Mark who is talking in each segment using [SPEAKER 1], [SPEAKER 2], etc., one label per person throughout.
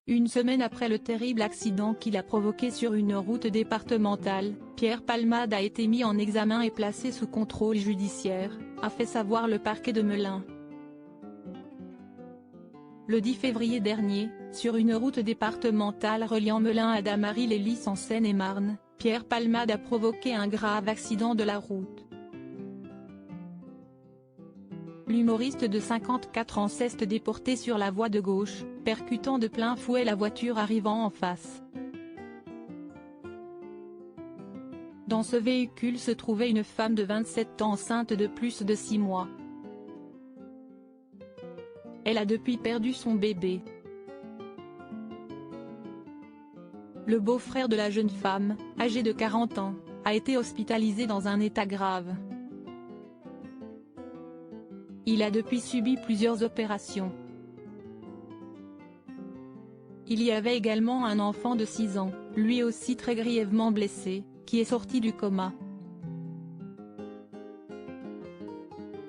[SPEAKER 1] Une semaine après le terrible accident qu'il a provoqué sur une route départementale, Pierre Palmade a été mis en examen et placé sous contrôle judiciaire, a fait savoir le parquet de Melun. Le 10 février dernier, sur une route départementale reliant Melun à Damary-les-Lys en Seine-et-Marne, Pierre Palmade a provoqué un grave accident de la route. L'humoriste de 54 ans s'est déporté sur la voie de gauche, percutant de plein fouet la voiture arrivant en face. Dans ce véhicule se trouvait une femme de 27 ans enceinte de plus de 6 mois. Elle a depuis perdu son bébé. Le beau-frère de la jeune femme, âgé de 40 ans, a été hospitalisé dans un état grave. Il a depuis subi plusieurs opérations. Il y avait également un enfant de 6 ans, lui aussi très grièvement blessé, qui est sorti du coma.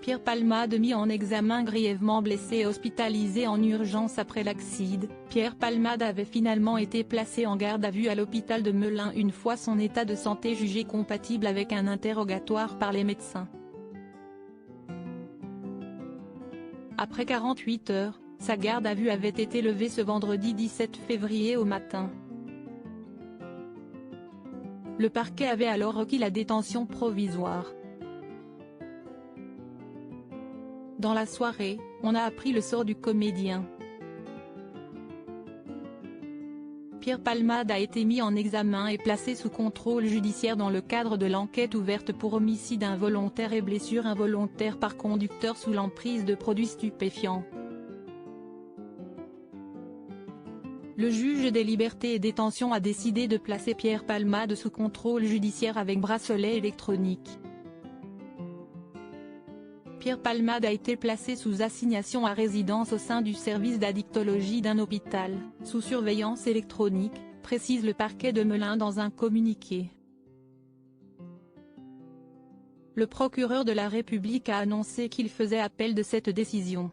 [SPEAKER 1] Pierre Palmade mis en examen grièvement blessé et hospitalisé en urgence après l'accident. Pierre Palmade avait finalement été placé en garde à vue à l'hôpital de Melun une fois son état de santé jugé compatible avec un interrogatoire par les médecins. Après 48 heures, sa garde à vue avait été levée ce vendredi 17 février au matin. Le parquet avait alors requis la détention provisoire. Dans la soirée, on a appris le sort du comédien. Pierre Palmade a été mis en examen et placé sous contrôle judiciaire dans le cadre de l'enquête ouverte pour homicide involontaire et blessure involontaire par conducteur sous l'emprise de produits stupéfiants. Le juge des libertés et détention a décidé de placer Pierre Palmade sous contrôle judiciaire avec bracelet électronique. Pierre Palmade a été placé sous assignation à résidence au sein du service d'addictologie d'un hôpital, sous surveillance électronique, précise le parquet de Melun dans un communiqué. Le procureur de la République a annoncé qu'il faisait appel de cette décision.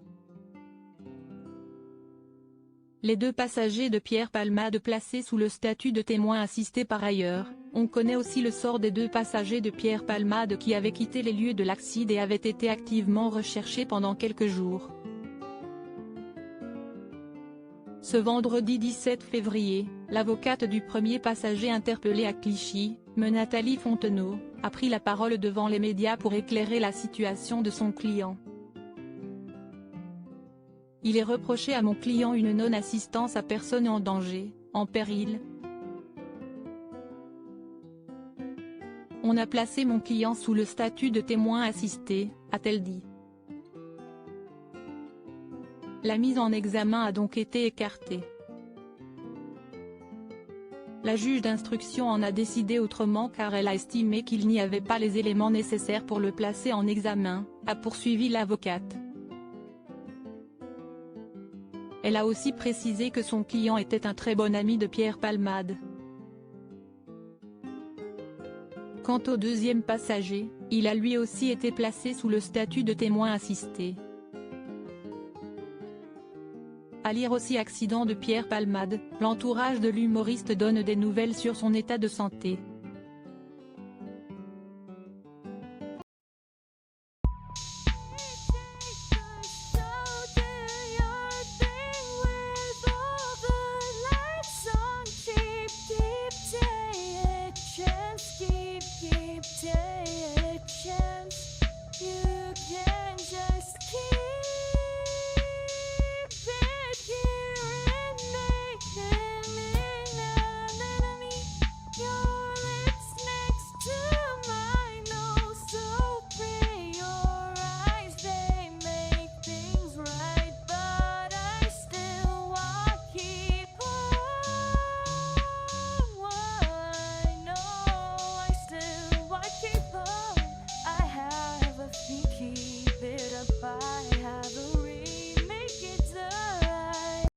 [SPEAKER 1] Les deux passagers de Pierre Palmade placés sous le statut de témoins assistés par ailleurs. On connaît aussi le sort des deux passagers de Pierre Palmade qui avaient quitté les lieux de l'accident et avaient été activement recherchés pendant quelques jours. Ce vendredi 17 février, l'avocate du premier passager interpellé à Clichy, Nathalie Fontenot, a pris la parole devant les médias pour éclairer la situation de son client. Il est reproché à mon client une non-assistance à personne en danger, en péril. On a placé mon client sous le statut de témoin assisté, a-t-elle dit. La mise en examen a donc été écartée. La juge d'instruction en a décidé autrement car elle a estimé qu'il n'y avait pas les éléments nécessaires pour le placer en examen, a poursuivi l'avocate. Elle a aussi précisé que son client était un très bon ami de Pierre Palmade. Quant au deuxième passager, il a lui aussi été placé sous le statut de témoin assisté. À lire aussi accident de Pierre Palmade, l'entourage de l'humoriste donne des nouvelles sur son état de santé.